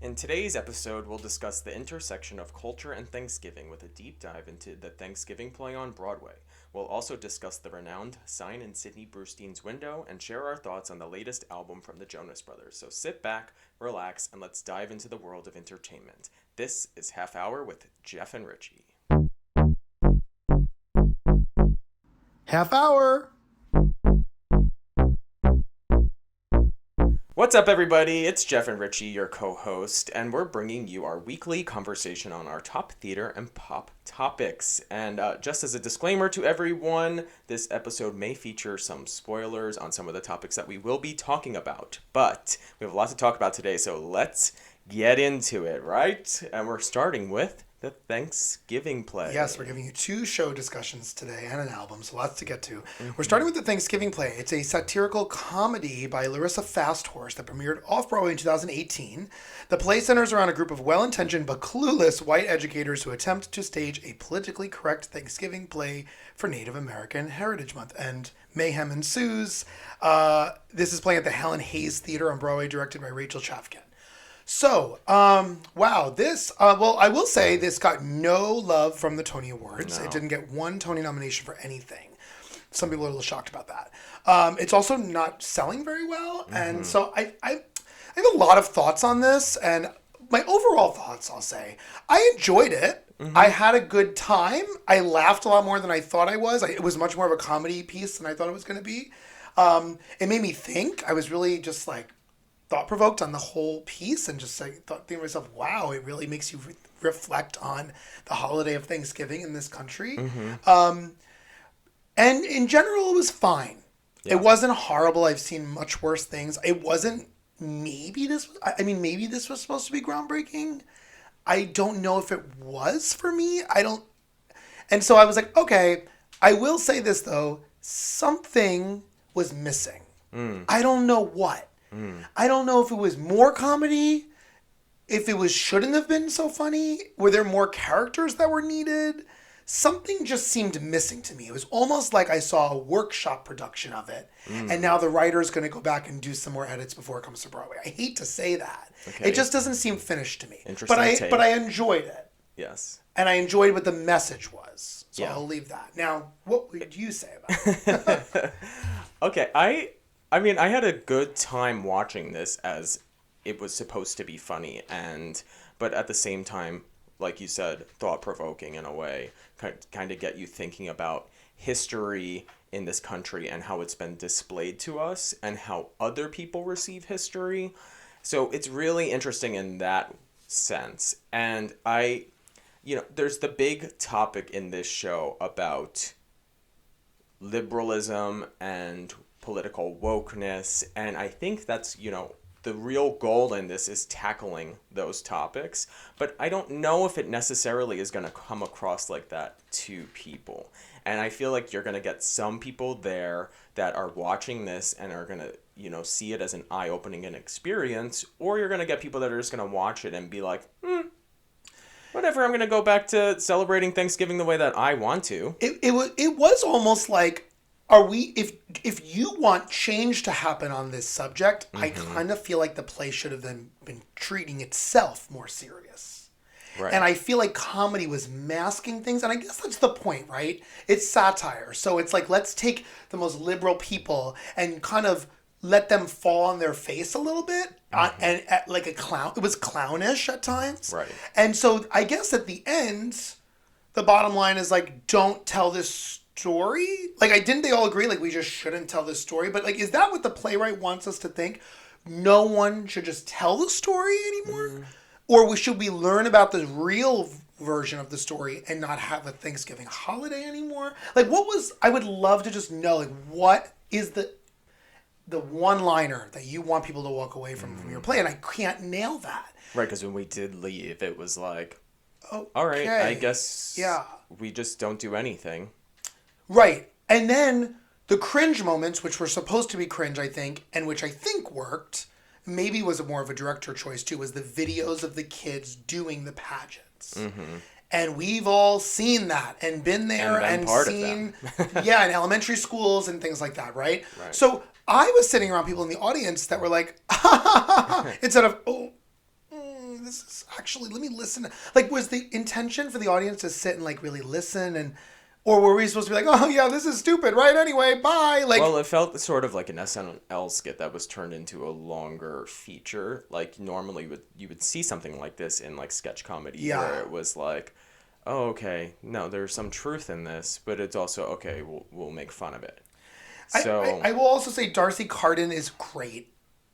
In today's episode, we'll discuss the intersection of culture and Thanksgiving with a deep dive into the Thanksgiving play on Broadway. We'll also discuss the renowned sign in Sidney Brustein's window and share our thoughts on the latest album from the Jonas Brothers. So sit back, relax, and let's dive into the world of entertainment. This is Half Hour with Jeff and Richie. Half hour. What's up, everybody? It's Jeff and Richie, your co-host, and we're bringing you our weekly conversation on our top theater and pop topics. And just as a disclaimer to everyone, this episode may feature some spoilers on some of the topics that we will be talking about. But we have a lot to talk about today, so let's get into it, right? And we're starting with the Thanksgiving play. Yes, we're giving you two show discussions today and an album, so lots to get to. We're starting with the Thanksgiving play. It's a satirical comedy by Larissa Fasthorse that premiered off-Broadway in 2018. The play centers around a group of well-intentioned but clueless white educators who attempt to stage a politically correct Thanksgiving play for Native American Heritage Month, and mayhem ensues. This is playing at the Helen Hayes Theater on Broadway, directed by Rachel Chavkin. So, wow, this, I will say this got no love from the Tony Awards. No. It didn't get one Tony nomination for anything. Some people are a little shocked about that. It's also not selling very well. And so I have a lot of thoughts on this. And my overall thoughts, I'll say, I enjoyed it. I had a good time. I laughed a lot more than I thought I was. It was much more of a comedy piece than I thought it was going to be. It made me think. I was really just like, thought-provoked on the whole piece, and just like thinking to myself, wow, it really makes you reflect on the holiday of Thanksgiving in this country. And in general, it was fine. Yeah. It wasn't horrible. I've seen much worse things. It wasn't, maybe this was supposed to be groundbreaking. I don't know if it was for me. And so I was like, okay, I will say this though, something was missing. I don't know what. I don't know if it was more comedy, if it shouldn't have been so funny. Were there more characters that were needed? Something just seemed missing to me. It was almost like I saw a workshop production of it, and now the writer's going to go back and do some more edits before it comes to Broadway. I hate to say that. Okay. It just doesn't seem finished to me. Interesting But I enjoyed it. Yes. And I enjoyed what the message was. So Yeah. I'll leave that. Now, what would you say about it? Okay, I mean, I had a good time watching this as it was supposed to be funny, but at the same time, like you said, thought-provoking in a way, kind of get you thinking about history in this country and how it's been displayed to us and how other people receive history. So it's really interesting in that sense. And there's the big topic in this show about liberalism and political wokeness, and I think that's, the real goal in this is tackling those topics, but I don't know if it necessarily is going to come across like that to people. And I feel like you're going to get some people there that are watching this and are going to, see it as an eye-opening experience, or you're going to get people that are just going to watch it and be like, whatever, I'm going to go back to celebrating Thanksgiving the way that I want to. It was almost like, if you want change to happen on this subject, I kind of feel like the play should have then been treating itself more serious. Right. And I feel like comedy was masking things, and I guess that's the point, right? It's satire. So it's like, let's take the most liberal people and kind of let them fall on their face a little bit, and like a clown. It was clownish at times. Right. And so I guess at the end, the bottom line is like, don't tell this story. Like, didn't they all agree like we just shouldn't tell this story? But like, is that what the playwright wants us to think? No one should just tell the story anymore? Or should we learn about the real version of the story and not have a Thanksgiving holiday anymore? Like, I would love to just know, like, what is the one-liner that you want people to walk away from your play? And I can't nail that. Right, because when we did leave, it was like, oh, all right, I guess we just don't do anything. Right. And then the cringe moments, which were supposed to be cringe, I think, and which I think worked, maybe was more of a director choice too, was the videos of the kids doing the pageants. And we've all seen that and been there and seen, in elementary schools and things like that, right? So I was sitting around people in the audience that were like, instead of, this is actually, let me listen. Like, was the intention for the audience to sit and like really listen, and or were we supposed to be like, oh yeah, this is stupid, right? Anyway, bye. Like, well, it felt sort of like an SNL skit that was turned into a longer feature. Like normally you would see something like this in like sketch comedy where it was like, oh, okay, no, there's some truth in this, but it's also okay, we'll make fun of it. So I will also say Darcy Carden is great.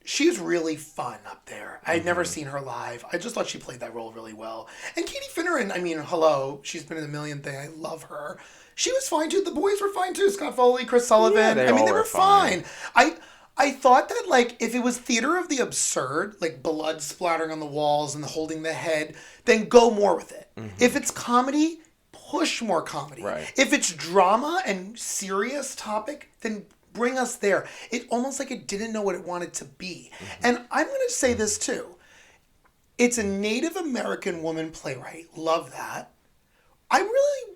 She's really fun up there. I'd never seen her live. I just thought she played that role really well. And Katie Finneran, I mean, hello. She's been in a million things. I love her. She was fine too. The boys were fine too. Scott Foley, Chris Sullivan. Yeah, they were fine. I thought that, like, if it was theater of the absurd, like blood splattering on the walls and holding the head, then go more with it. If it's comedy, push more comedy. Right. If it's drama and serious topic, then bring us there. It almost like it didn't know what it wanted to be. And I'm going to say this too. It's a Native American woman playwright. Love that. I really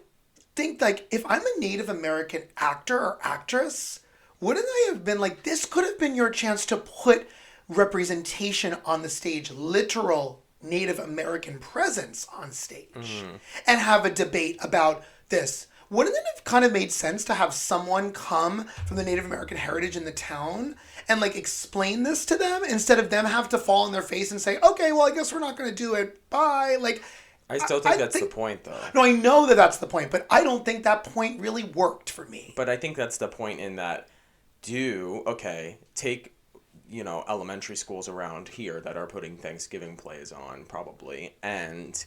think, like, if I'm a Native American actor or actress, wouldn't I have been like, this could have been your chance to put representation on the stage, literal Native American presence on stage, and have a debate about this. Wouldn't it have kind of made sense to have someone come from the Native American heritage in the town and like explain this to them instead of them have to fall on their face and say, okay, well, I guess we're not going to do it. Bye. Like, I still think that's the point, though. No, I know that that's the point, but I don't think that point really worked for me. But I think that's the point in that take, elementary schools around here that are putting Thanksgiving plays on, probably, and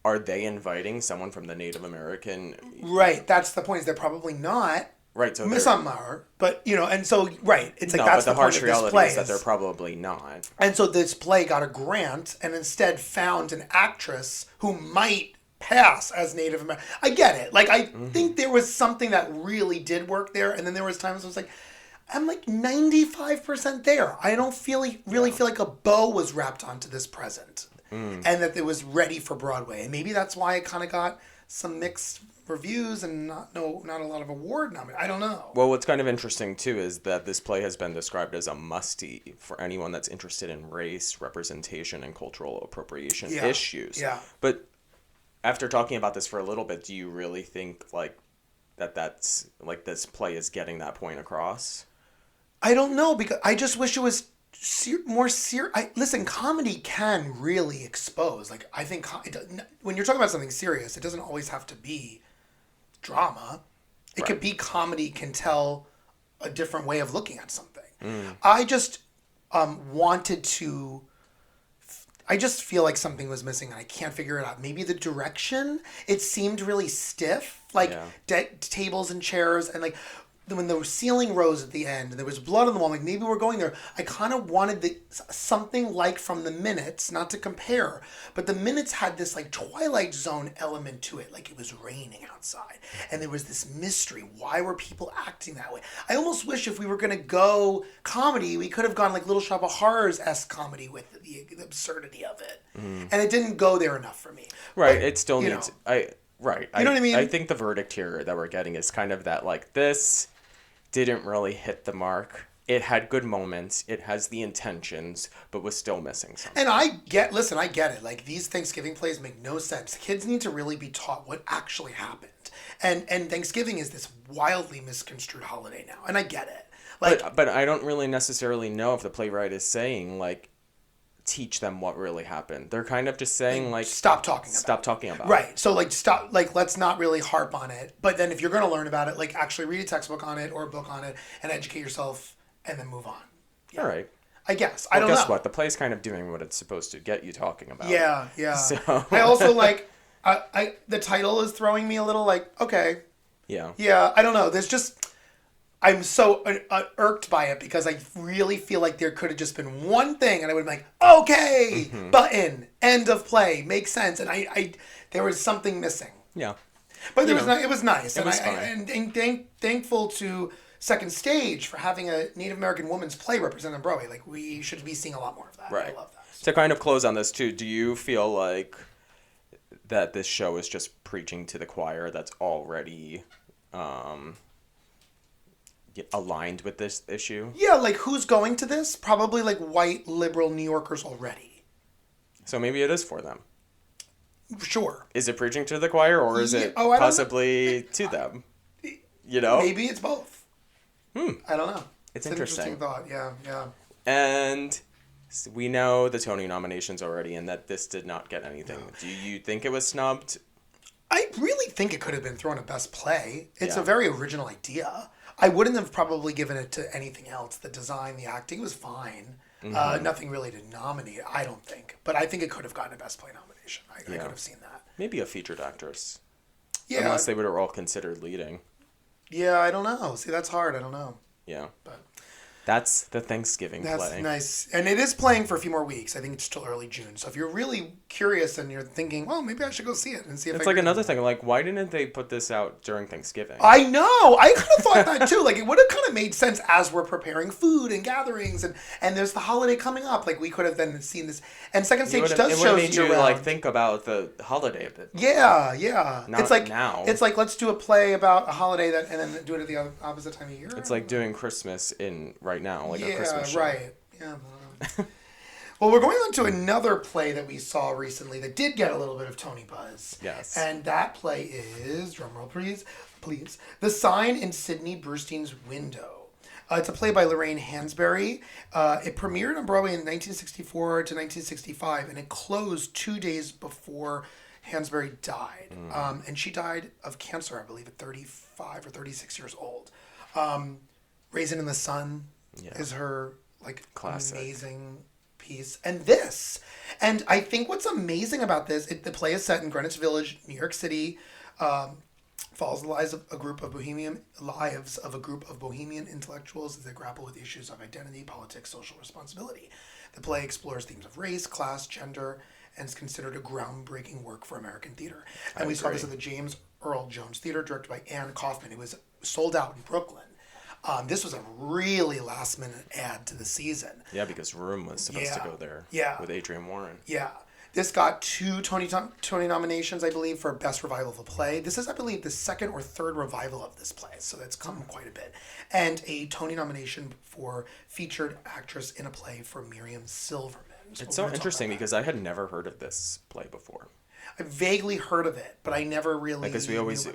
are they inviting someone from the Native American? Right, that's the point, is they're probably not. Right, so some are, but, and so, right, it's like, no, that's but the harsh point of this reality play. Is that they're probably not. And so this play got a grant and instead found an actress who might pass as Native American. I get it. Like, I think there was something that really did work there, and then there was times I was like, I'm like 95% there. I don't really feel like a bow was wrapped onto this present, and that it was ready for Broadway. And maybe that's why it kind of got some mixed reviews and not a lot of award nominations. I don't know. Well, what's kind of interesting too is that this play has been described as a musty for anyone that's interested in race, representation, and cultural appropriation issues. Yeah. But after talking about this for a little bit, do you really think like that's like this play is getting that point across? I don't know, because I just wish it was more serious. Listen, comedy can really expose. Like, I think when you're talking about something serious, it doesn't always have to be drama. It could be comedy can tell a different way of looking at something. I just wanted to. I just feel like something was missing and I can't figure it out. Maybe the direction. It seemed really stiff, like tables and chairs, and like when the ceiling rose at the end and there was blood on the wall, like maybe we're going there. I kind of wanted something like from the Minutes, not to compare, but the Minutes had this like Twilight Zone element to it, like it was raining outside and there was this mystery. Why were people acting that way? I almost wish if we were going to go comedy, we could have gone like Little Shop of Horrors-esque comedy with the absurdity of it. And it didn't go there enough for me. Right. But, it still needs... Right. You know what I mean? I think the verdict here that we're getting is kind of that, like, this didn't really hit the mark. It had good moments. It has the intentions, but was still missing something. And I get it. Like, these Thanksgiving plays make no sense. Kids need to really be taught what actually happened. And Thanksgiving is this wildly misconstrued holiday now. And I get it. Like, but I don't really necessarily know if the playwright is saying, like, teach them what really happened. They're kind of just saying like stop talking about it. Right. So like stop, like let's not really harp on it. But then if you're going to learn about it, like actually read a textbook on it or a book on it and educate yourself and then move on. Yeah. All right. I guess. I don't know. Guess what? The play's kind of doing what it's supposed to get you talking about. Yeah, yeah. So I also like the title is throwing me a little like, okay. Yeah. Yeah, I don't know. There's just I'm so irked by it because I really feel like there could have just been one thing and I would have been like, okay, button, end of play, makes sense. And I there was something missing. Yeah. But it was nice. It was fine. And thankful to Second Stage for having a Native American woman's play represented on Broadway. Like, we should be seeing a lot more of that. Right. I love that. To kind of close on this too, do you feel like that this show is just preaching to the choir that's already aligned with this issue? Yeah, like who's going to this? Probably like white liberal New Yorkers already. So maybe it is for them. Sure. Is it preaching to the choir, or is it possibly to them? You know? Maybe it's both. I don't know. It's an interesting thought. Yeah. And we know the Tony nominations already, and that this did not get anything. No. Do you think it was snubbed? I really think it could have been thrown a Best Play. It's a very original idea. I wouldn't have probably given it to anything else. The design, the acting was fine. Nothing really to nominate, I don't think. But I think it could have gotten a Best Play nomination. I could have seen that. Maybe a featured actress. Yeah. Unless they were all considered leading. Yeah, I don't know. See, that's hard. I don't know. Yeah. But that's the Thanksgiving play. That's nice. And it is playing for a few more weeks. I think it's still early June. So if you're really curious and you're thinking, well, maybe I should go see it and see if it's like another thing. Like, why didn't they put this out during Thanksgiving? I know. I kind of thought that too. Like, it would have kind of made sense as we're preparing food and gatherings and there's the holiday coming up. Like, we could have then seen this. And Second Stage does show you around. Like, think about the holiday a bit. Yeah. Not it's like now. It's like, let's do a play about a holiday and then do it at the opposite time of year. It's like doing Christmas right now, like a Christmas show. Right. Yeah. Well, we're going on to another play that we saw recently that did get a little bit of Tony buzz. Yes. And that play is, drumroll please, The Sign in Sidney Brustein's Window. It's a play by Lorraine Hansberry. It premiered on Broadway in 1964 to 1965, and it closed 2 days before Hansberry died. And she died of cancer, I believe, at 35 or 36 years old. Raisin in the Sun is her classic, amazing piece. And I think what's amazing about this, the play is set in Greenwich Village, New York City, follows the lives of a group of bohemian intellectuals as they grapple with issues of identity, politics, social responsibility. The play explores themes of race, class, gender, and is considered a groundbreaking work for American theater. And we saw this at the James Earl Jones Theater, directed by Anne Kaufman. It was sold out in Brooklyn. This was a really last-minute add to the season. Yeah, because Room was supposed to go there with Adrienne Warren. Yeah. This got 2 Tony nominations, I believe, for Best Revival of a Play. This is, I believe, the second or third revival of this play, so that's come quite a bit. And a Tony nomination for Featured Actress in a Play for Miriam Silverman. It's so interesting because I had never heard of this play before. I vaguely heard of it, but I never really... Because we always...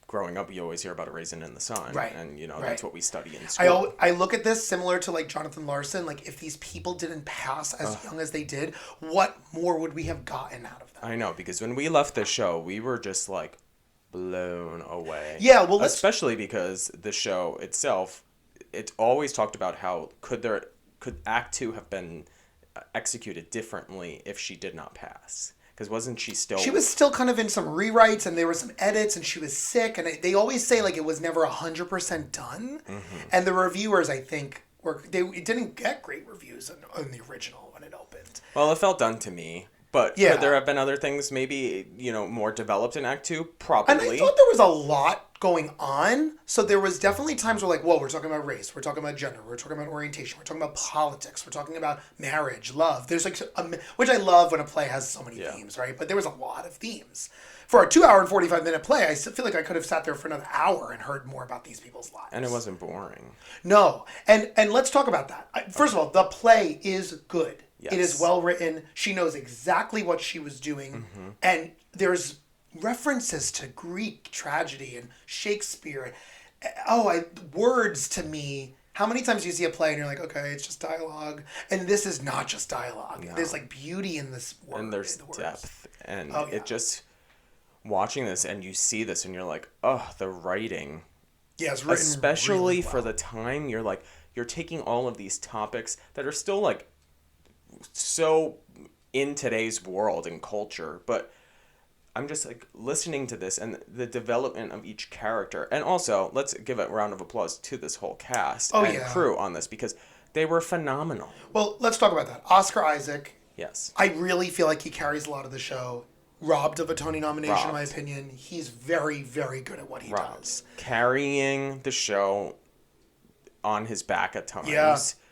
growing up, you always hear about A Raisin in the Sun. Right. And, that's what we study in school. I look at this similar to, like, Jonathan Larson. Like, if these people didn't pass as young as they did, what more would we have gotten out of them? I know, because when we left the show, we were just, like, blown away. Yeah, well, especially because the show itself, it always talked about how could Act 2 have been executed differently if she did not pass. Because wasn't she still... She was still kind of in some rewrites, and there were some edits, and she was sick, and they always say, like, it was never 100% done. Mm-hmm. And the reviewers, I think, it didn't get great reviews on the original when it opened. Well, it felt done to me. But could there have been other things maybe, more developed in Act 2? Probably. And I thought there was a lot going on. So there was definitely times where, like, whoa, we're talking about race, we're talking about gender, we're talking about orientation, we're talking about politics, we're talking about marriage, love. There's, like, which I love when a play has so many themes, right? But there was a lot of themes. For a 2-hour and 45-minute play, I feel like I could have sat there for another hour and heard more about these people's lives. And it wasn't boring. No. And let's talk about that. First of all, the play is good. Yes. It is well written. She knows exactly what she was doing. Mm-hmm. And there's references to Greek tragedy and Shakespeare. Words to me. How many times do you see a play and you're like, okay, it's just dialogue? And this is not just dialogue. No. There's, like, beauty in this word. And there's depth. And it just... Watching this and you see this and you're like, oh, the writing. Yeah, it's written especially really well. For the time. You're like, you're taking all of these topics that are still, like, so in today's world and culture, but I'm just, like, listening to this and the development of each character. And also, let's give a round of applause to this whole cast and crew on this, because they were phenomenal. Well, let's talk about that. Oscar Isaac. Yes. I really feel like he carries a lot of the show. Robbed of a Tony nomination, in my opinion. He's very, very good at what he does. Carrying the show on his back at times.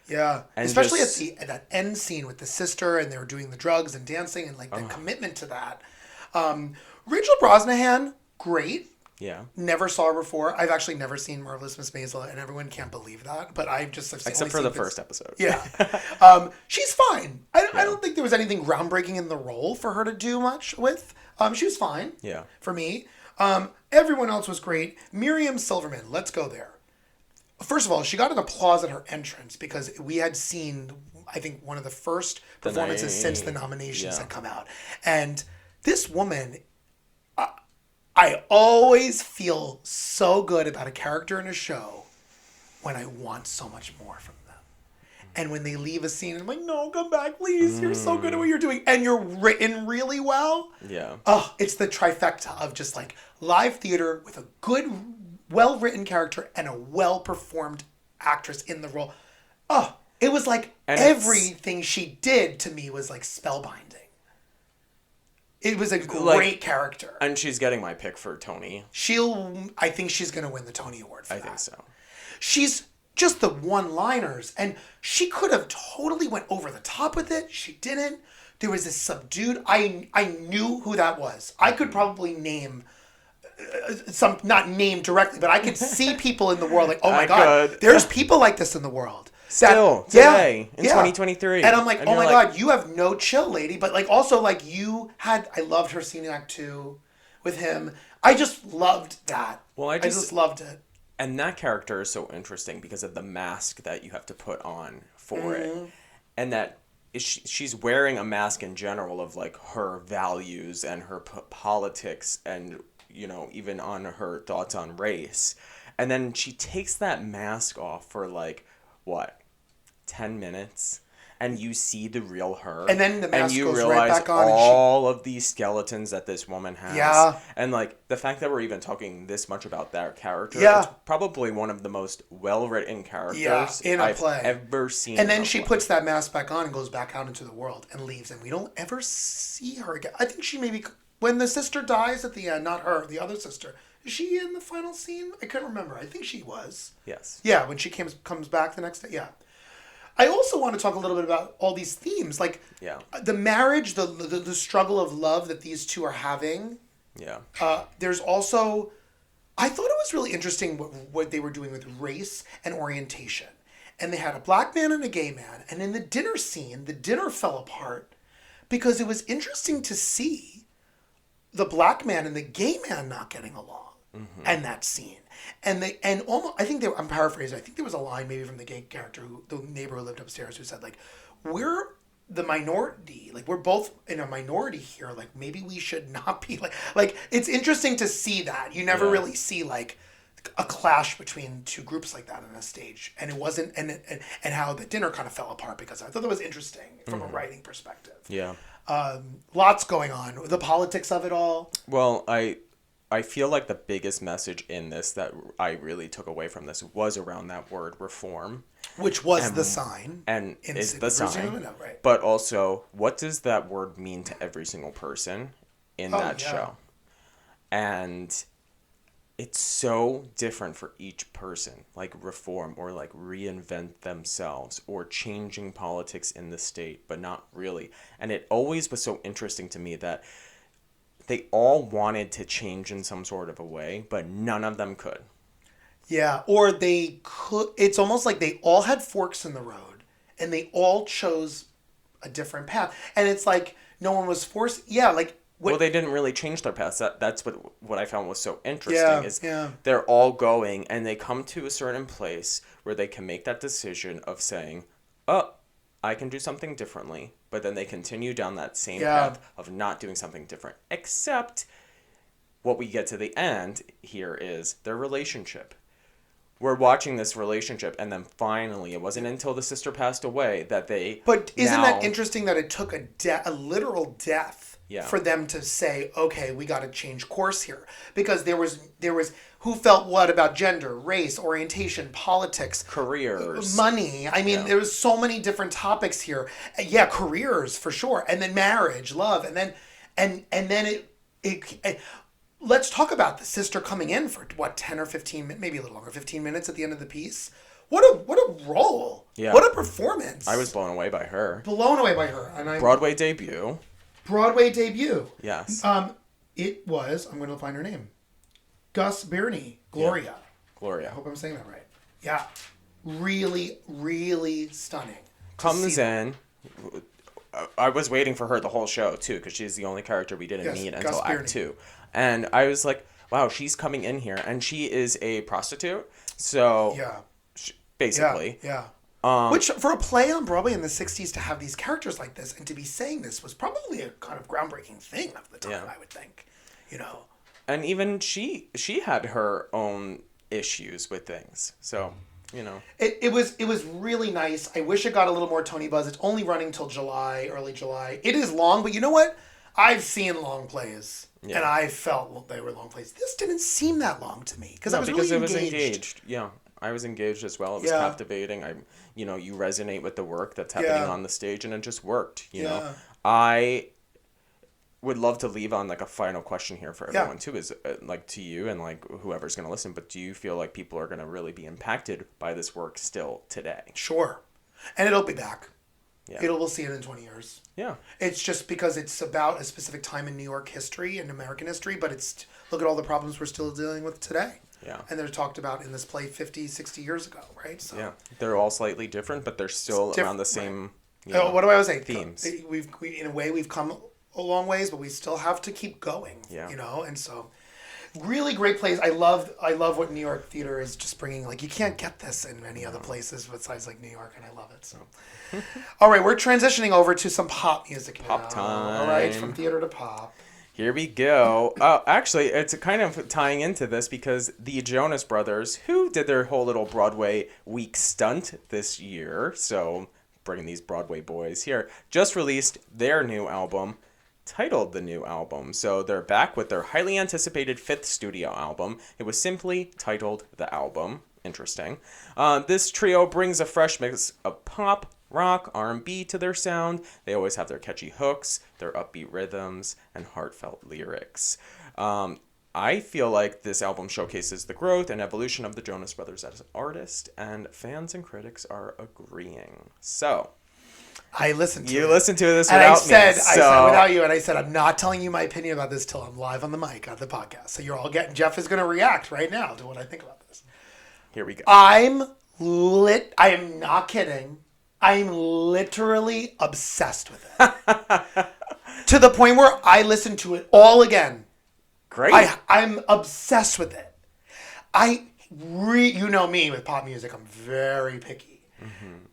Yeah. And especially at that end scene with the sister, and they were doing the drugs and dancing, and, like, the commitment to that. Rachel Brosnahan, great. Yeah. Never saw her before. I've actually never seen Marvelous Miss Maisel, and everyone can't believe that. But I've Except for the first episode. Yeah. She's fine. I don't think there was anything groundbreaking in the role for her to do much with. She was fine. Yeah. For me. Everyone else was great. Miriam Silverman, let's go there. First of all, she got an applause at her entrance because we had seen, I think, one of the first performances since the nominations had come out. And this woman, I always feel so good about a character in a show when I want so much more from them. And when they leave a scene, I'm like, no, come back, please. You're so good at what you're doing. And you're written really well. Yeah. Oh, it's the trifecta of just like live theater with a good, well-written character and a well-performed actress in the role. Oh, it was like everything she did to me was like spellbinding. It was a great character. And she's getting my pick for Tony. I think she's going to win the Tony Award for that. I think so. She's just the one-liners. And she could have totally went over the top with it. She didn't. There was this subdued... I knew who that was. I could probably name... not name directly, but I could see people in the world like, oh my God, there's people like this in the world. Still, today, in 2023. And I'm like, oh my God, you have no chill, lady. But like, also like I loved her scene in Act 2 with him. I just loved that. Well, I just loved it. And that character is so interesting because of the mask that you have to put on for it. And that she's wearing a mask in general of like her values and her politics and, you know, even on her thoughts on race. And then she takes that mask off for like, what, 10 minutes? And you see the real her. And then the mask goes right back on. All of these skeletons that this woman has. Yeah. And like the fact that we're even talking this much about that character. Yeah. It's probably one of the most well-written characters in a play I've ever seen. And then she puts that mask back on and goes back out into the world and leaves. And we don't ever see her again. I think she maybe... When the sister dies at the end, not her, the other sister. Is she in the final scene? I couldn't remember. I think she was. Yes. Yeah, when she comes back the next day. Yeah. I also want to talk a little bit about all these themes, like the marriage, the struggle of love that these two are having. Yeah. There's also, I thought it was really interesting what they were doing with race and orientation. And they had a black man and a gay man. And in the dinner scene, the dinner fell apart because it was interesting to see the black man and the gay man not getting along. And that scene. And almost, I'm paraphrasing, I think there was a line maybe from the gay character, the neighbor who lived upstairs, who said, like, we're the minority, like, we're both in a minority here, like, maybe we should not be, like, it's interesting to see that. You never really see, like, a clash between two groups like that on a stage. And it wasn't, and how the dinner kind of fell apart because I thought that was interesting from a writing perspective. Yeah. Lots going on. The politics of it all. Well, I feel like the biggest message in this that I really took away from this was around that word reform. Which was the sign. And is the sign. Right. But also, what does that word mean to every single person in that show? And it's so different for each person. Like reform or like reinvent themselves or changing politics in the state, but not really. And it always was so interesting to me that they all wanted to change in some sort of a way, but none of them could. Yeah, or they could. It's almost like they all had forks in the road, and they all chose a different path. And it's like no one was forced. Yeah, like well, they didn't really change their paths. That's what I found was so interesting. They're all going, and they come to a certain place where they can make that decision of saying, "Oh, I can do something differently." But then they continue down that same path of not doing something different. Except what we get to the end here is their relationship. We're watching this relationship, and then finally, it wasn't until the sister passed away that they... But isn't that interesting that it took a literal death for them to say, okay, we got to change course here? Because there was who felt what about gender, race, orientation, politics, careers, money. I mean, there was so many different topics here. Yeah, careers for sure, and then marriage, love, and then it let's talk about the sister coming in for what 10 or 15 minutes, maybe a little longer, 15 minutes at the end of the piece. What a role! Yeah. What a performance! I was blown away by her. And Broadway debut. Broadway debut. Yes. It was. I'm going to find her name. Gus Birney, Gloria. Yeah. I Gloria. hope I'm saying that right. Yeah. Really, really stunning. Comes in. I was waiting for her the whole show, too, because she's the only character we didn't meet until Act 2. And I was like, wow, she's coming in here. And she is a prostitute. So, Yeah. basically. Yeah. Which, for a play on Broadway in the 60s, to have these characters like this and to be saying this was probably a kind of groundbreaking thing of the time, I would think. You know? And even she had her own issues with things. So, you know. It was really nice. I wish it got a little more Tony buzz. It's only running till July, early July. It is long, but you know what? I've seen long plays, and I felt they were long plays. This didn't seem that long to me because I was really engaged. It was engaged. Yeah, I was engaged as well. It was captivating. You resonate with the work that's happening on the stage, and it just worked. You know, I would love to leave on like a final question here for everyone too, is like to you and like whoever's going to listen, but do you feel like people are going to really be impacted by this work still today? Sure. And it'll be back. Yeah. We'll see it in 20 years. Yeah. It's just because it's about a specific time in New York history and American history, but it's look at all the problems we're still dealing with today. Yeah. And they're talked about in this play 50, 60 years ago, right? So yeah. They're all slightly different, but they're still around the same what do I always say? Themes. In a way we've come a long ways, but we still have to keep going. Yeah. You know, and so really great plays. I love what New York theater is just bringing. Like you can't get this in many other places besides like New York, and I love it. So, all right, we're transitioning over to some pop music now. Pop time. All right, from theater to pop. Here we go. Actually, it's kind of tying into this because the Jonas Brothers, who did their whole little Broadway week stunt this year, so bringing these Broadway boys here, just released their new album, titled the new album. So they're back with their highly anticipated 5th studio album. It was simply titled The Album. Interesting. This trio brings a fresh mix of pop, rock, R&B to their sound. They always have their catchy hooks, their upbeat rhythms, and heartfelt lyrics. I feel like this album showcases the growth and evolution of the Jonas Brothers as artists, and fans and critics are agreeing. So, I listened to it. You listened to this and without me. I said without you, and I said, I'm not telling you my opinion about this till I'm live on the mic on the podcast. So you're all getting, Jeff is going to react right now to what I think about this. Here we go. I am not kidding. I'm literally obsessed with it. To the point where I listen to it all again. Great. I'm obsessed with it. You know me with pop music, I'm very picky. Mm-hmm.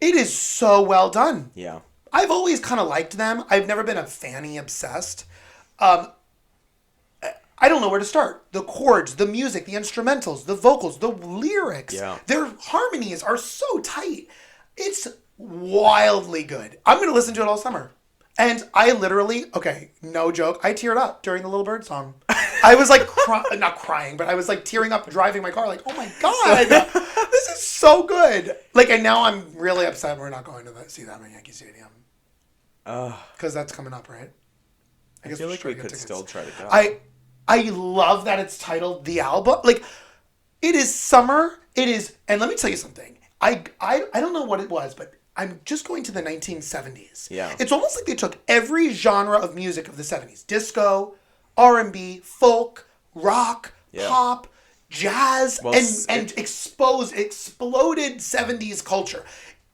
It is so well done. Yeah. I've always kind of liked them. I've never been a Fanny obsessed. I don't know where to start. The chords, the music, the instrumentals, the vocals, the lyrics. Yeah. Their harmonies are so tight. It's wildly good. I'm going to listen to it all summer. And I literally, okay, no joke, I teared up during the Little Bird song. I was like, not crying, but I was like tearing up driving my car like, oh my God, this is so good. Like, and now I'm really upset we're not going to see them in Yankee Stadium. Because that's coming up, right? I feel like we could still try to go. I love that it's titled The Album. Like, it is summer. It is, and let me tell you something. I don't know what it was, but I'm just going to the 1970s. Yeah. It's almost like they took every genre of music of the 70s. Disco, R&B, folk, rock, pop, jazz, and exploded 70s culture.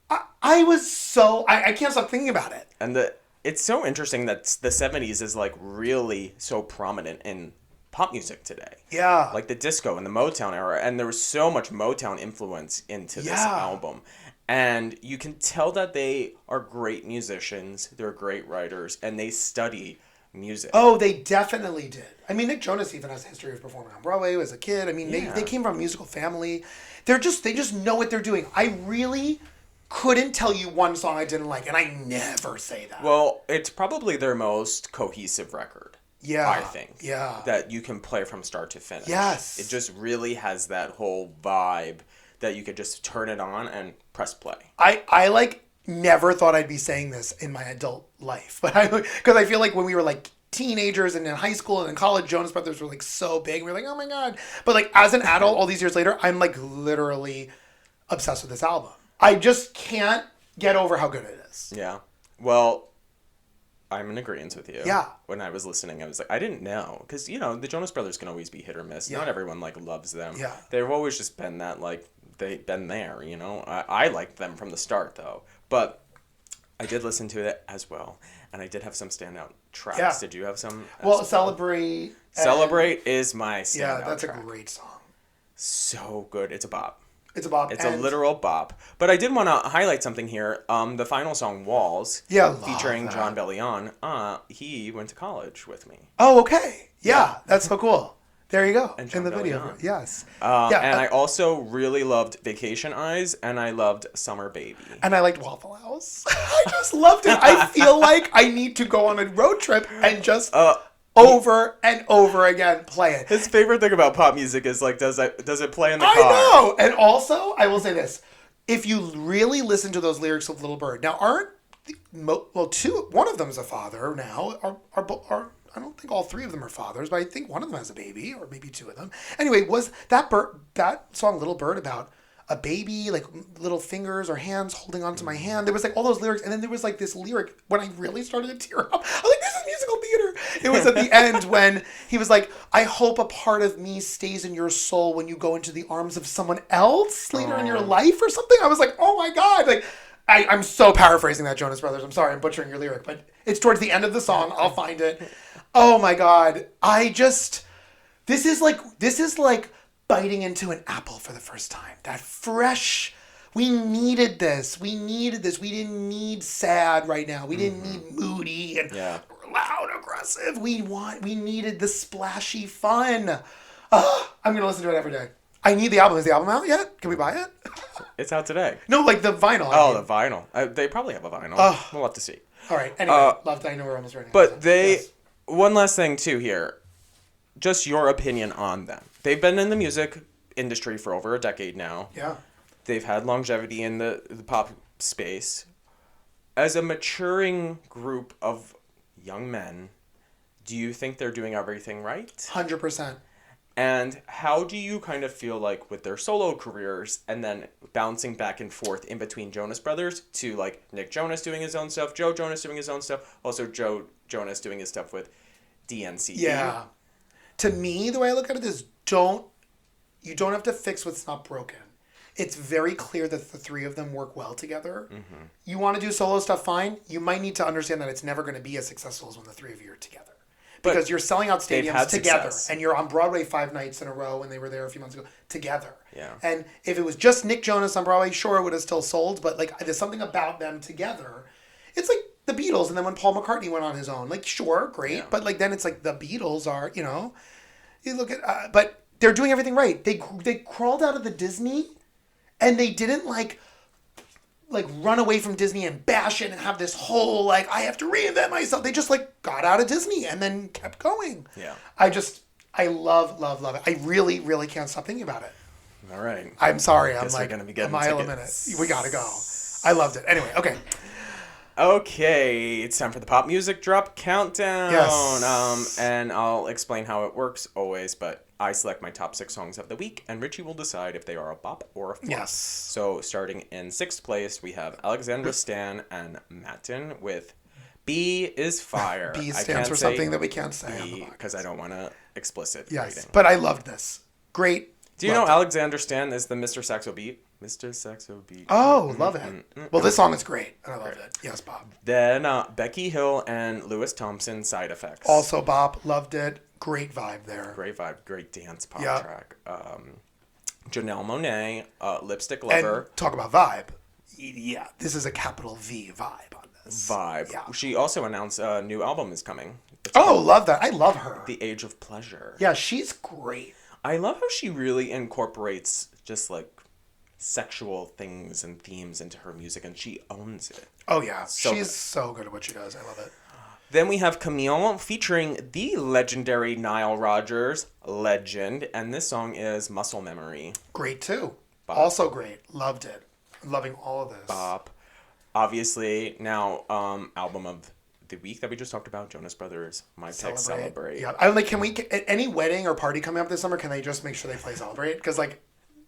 I can't stop thinking about it. And it's so interesting that the 70s is like really so prominent in pop music today. Yeah. Like the disco and the Motown era. And there was so much Motown influence into this album. And you can tell that they are great musicians. They're great writers. And they study music. Oh, they definitely did. I mean, Nick Jonas even has a history of performing on Broadway as a kid. I mean, they came from a musical family. They just know what they're doing. I really couldn't tell you one song I didn't like. And I never say that. Well, it's probably their most cohesive record. Yeah. I think. Yeah. That you can play from start to finish. Yes. It just really has that whole vibe that you could just turn it on and press play. I like never thought I'd be saying this in my adult life, but because I feel like when we were like teenagers and in high school and in college, Jonas Brothers were like so big. We were like, oh my God. But like as an adult, all these years later, I'm like literally obsessed with this album. I just can't get over how good it is. Yeah. Well, I'm in agreement with you. Yeah. When I was listening, I was like, I didn't know. Because, you know, the Jonas Brothers can always be hit or miss. Yeah. Not everyone, like, loves them. Yeah. They've always just been that, like, they've been there, you know? I liked them from the start, though. But I did listen to it as well. And I did have some standout tracks. Yeah. Did you have some? Well, Celebrate. Celebrate is my standout Yeah, that's track. a great song. So good. It's a bop. It's a bop. It's a literal bop. But I did want to highlight something here. The final song, Walls, featuring John Bellion, he went to college with me. Oh, okay. Yeah, that's so cool. There you go. In the video. Bellion. Yes. And I also really loved Vacation Eyes, and I loved Summer Baby. And I liked Waffle House. I just loved it. I feel like I need to go on a road trip and just over and over again play it. His favorite thing about pop music is, like, does it play in the car? I know. And also, I will say this. If you really listen to those lyrics of Little Bird, now one of them is a father now. I don't think all three of them are fathers, but I think one of them has a baby, or maybe two of them. Anyway, was that song Little Bird about a baby, like little fingers or hands holding onto my hand? There was like all those lyrics, and then there was like this lyric when I really started to tear up. I was like, this is musical theater. It was at the end when he was like, I hope a part of me stays in your soul when you go into the arms of someone else later in your life or something. I was like, oh my God. Like, I'm so paraphrasing that, Jonas Brothers. I'm sorry, I'm butchering your lyric, but it's towards the end of the song. I'll find it. Oh my God. This is like biting into an apple for the first time. That fresh, we needed this. We didn't need sad right now. We didn't need moody and loud, aggressive. We needed the splashy fun. I'm going to listen to it every day. I need the album. Is the album out yet? Can we buy it? It's out today. No, like the vinyl. The vinyl. They probably have a vinyl. We'll have to see. All right. Anyway, loved. I know we're almost ready. But one last thing too here. Just your opinion on them. They've been in the music industry for over a decade now. Yeah. They've had longevity in the pop space. As a maturing group of young men, do you think they're doing everything right? 100%. And how do you kind of feel like with their solo careers and then bouncing back and forth in between Jonas Brothers to like Nick Jonas doing his own stuff, Joe Jonas doing his own stuff, also Joe Jonas doing his stuff with DNC? Yeah. To me, the way I look at it is you don't have to fix what's not broken. It's very clear that the three of them work well together. Mm-hmm. You want to do solo stuff, fine. You might need to understand that it's never going to be as successful as when the three of you are together. Because you're selling out stadiums together. Success. And you're on Broadway 5 nights in a row when they were there a few months ago together. Yeah. And if it was just Nick Jonas on Broadway, sure, it would have still sold. But like, there's something about them together. It's like the Beatles. And then when Paul McCartney went on his own, like, sure, great. Yeah. But like, then it's like the Beatles are, you know, you look at, but they're doing everything right. They crawled out of the Disney and they didn't like run away from Disney and bash it and have this whole, like, I have to reinvent myself. They just, like, got out of Disney and then kept going. Yeah. I love it. I really, really can't stop thinking about it. All right. I'm sorry. I'm like gonna be getting a mile tickets. a minute. We gotta go. I loved it. Anyway, okay. Okay, it's time for the pop music drop countdown. Yes. And I'll explain how it works always, but I select my top 6 songs of the week, and Richie will decide if they are a bop or a flop. Yes. So starting in 6th place, we have Alexandra Stan and Matin with B is Fire. B stands for something that we can't say because I don't want to explicit Yes, rating. but I loved this. Great. Do you know Alexander Stan is the Mr. Saxo Beat? Mr. Saxo Beat. Oh, love it. Well, this song is great, and I loved it. Yes, Bob. Then Becky Hill and Louis Thompson, Side Effects. Also, Bob, loved it. Great vibe there. Great vibe, great dance pop track. Janelle Monáe, Lipstick Lover. And talk about vibe. Yeah, this is a capital V vibe on this. Vibe. Yeah. She also announced a new album is coming. Love that. I love her. The Age of Pleasure. Yeah, she's great. I love how she really incorporates just like sexual things and themes into her music, and she owns it. Oh yeah, she's so good at what she does. I love it. Then we have Camille featuring the legendary Nile Rodgers, Legend, and this song is Muscle Memory. Great too. Bop. Also great. Loved it. Loving all of this. Bop. Obviously, now album of the week that we just talked about, Jonas Brothers, my pick, Celebrate. Yeah, I'm like, can we at any wedding or party coming up this summer? Can they just make sure they play Celebrate? Because like,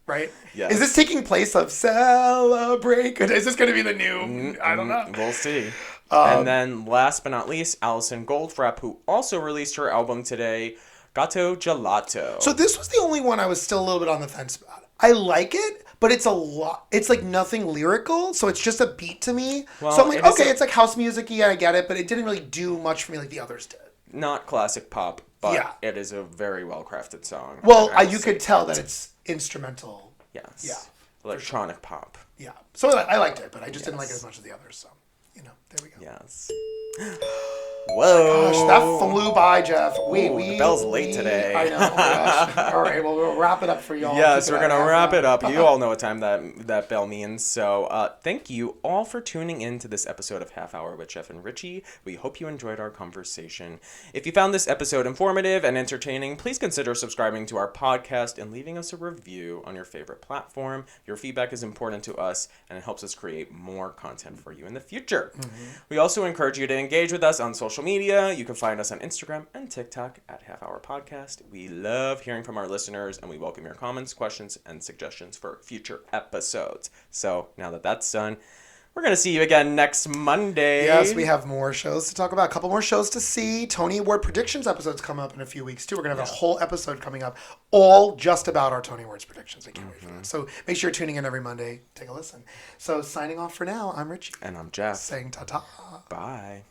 right? Yes. Is this taking place of Celebrate? Is this going to be the new? I don't know. We'll see. And then last but not least, Allison Goldfrapp, who also released her album today, Gato Gelato. So this was the only one I was still a little bit on the fence about. I like it, but it's a lot. It's like nothing lyrical, so it's just a beat to me. Well, so I'm like, okay, it's like house music-y, I get it, but it didn't really do much for me like the others did. Not classic pop, but Yeah. it is a very well-crafted song. Well, you could tell that it's instrumental. Yes. Yeah. Electronic pop. Yeah. So I liked it, but I just didn't like it as much as the others. So, there we go. Yes. Whoa. Gosh, that flew by, Jeff. The bell's late today. I know. Oh my gosh. All right, well, we'll wrap it up for y'all. Yes, we're going to wrap it up. You all know what time that bell means. So thank you all for tuning in to this episode of Half Hour with Jeff and Richie. We hope you enjoyed our conversation. If you found this episode informative and entertaining, please consider subscribing to our podcast and leaving us a review on your favorite platform. Your feedback is important to us, and it helps us create more content for you in the future. We also encourage you to engage with us on social media. You can find us on Instagram and TikTok at Half Hour Podcast. We love hearing from our listeners, and we welcome your comments, questions, and suggestions for future episodes. So now that that's done, we're going to see you again next Monday. Yes, we have more shows to talk about, a couple more shows to see. Tony Award predictions episodes come up in a few weeks, too. We're going to have a whole episode coming up, all just about our Tony Awards predictions. I can't wait for that. So make sure you're tuning in every Monday. Take a listen. So signing off for now, I'm Richie. And I'm Jeff. Saying ta-ta. Bye.